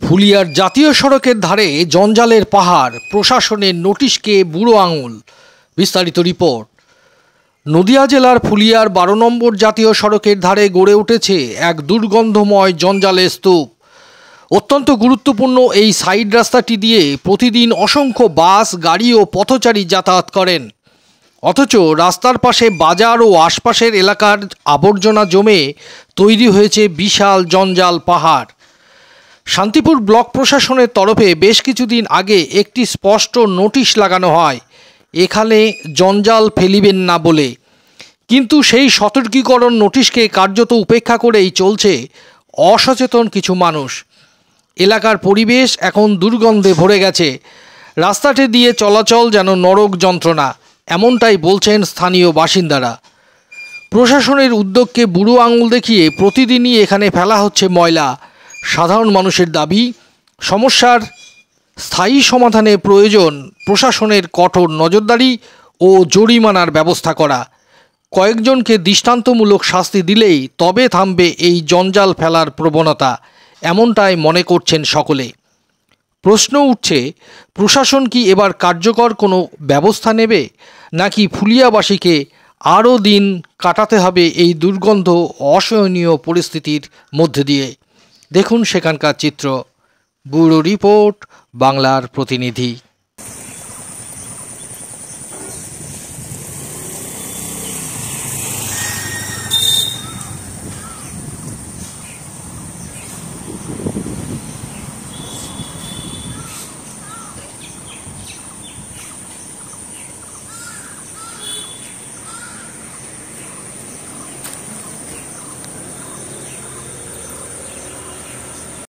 ফুলিয়ার জাতীয় সড়কের ধারে জঞ্জালের পাহাড়, প্রশাসনের নোটিশকে বুড়ো আঙুল। বিস্তারিত রিপোর্ট। নদিয়া জেলার ফুলিয়ার 12 নম্বর জাতীয় সড়কের ধারে গড়ে উঠেছে এক দুর্গন্ধময় জঞ্জালের স্তূপ। অত্যন্ত গুরুত্বপূর্ণ এই সাইড রাস্তাটি দিয়ে প্রতিদিন অসংখ্য বাস, গাড়ি ও পথচারী যাতায়াত করেন। অথচ রাস্তার পাশে বাজার ও আশপাশের এলাকার আবর্জনা জমে তৈরি হয়েছে বিশাল জঞ্জাল পাহাড়। শান্তিপুর ব্লক প্রশাসনের তরফে বেশ কিছুদিন আগে একটি স্পষ্ট নোটিশ লাগানো হয়, এখানে জঞ্জাল ফেলিবেন না বলে। কিন্তু সেই সতর্কীকরণ নোটিশকে কার্যত উপেক্ষা করেই চলছে অসচেতন কিছু মানুষ। এলাকার পরিবেশ এখন দুর্গন্ধে ভরে গেছে। রাস্তাটি দিয়ে চলাচল যেন নরক যন্ত্রণা, এমনটাই বলছেন স্থানীয় বাসিন্দারা। প্রশাসনের উদ্যোগকে বুড়ো আঙুল দেখিয়ে প্রতিদিনই এখানে ফেলা হচ্ছে ময়লা। সাধারণ মানুষের দাবি, সমস্যার স্থায়ী সমাধানে প্রয়োজন প্রশাসনের কঠোর নজরদারি ও জরিমানার ব্যবস্থা করা। কয়েকজনকে দৃষ্টান্তমূলক শাস্তি দিলেই তবে থামবে এই জঞ্জাল ফেলার প্রবণতা, এমনটাই মনে করছেন সকলে। প্রশ্ন উঠছে, প্রশাসন কি এবার কার্যকর কোনো ব্যবস্থা নেবে, নাকি ফুলিয়াবাসীকে আরও দিন কাটাতে হবে এই দুর্গন্ধ অসহনীয় পরিস্থিতির মধ্যে দিয়ে? দেখুন সেখানকার চিত্র। ব্যুরো রিপোর্ট, বাংলার প্রতিনিধি।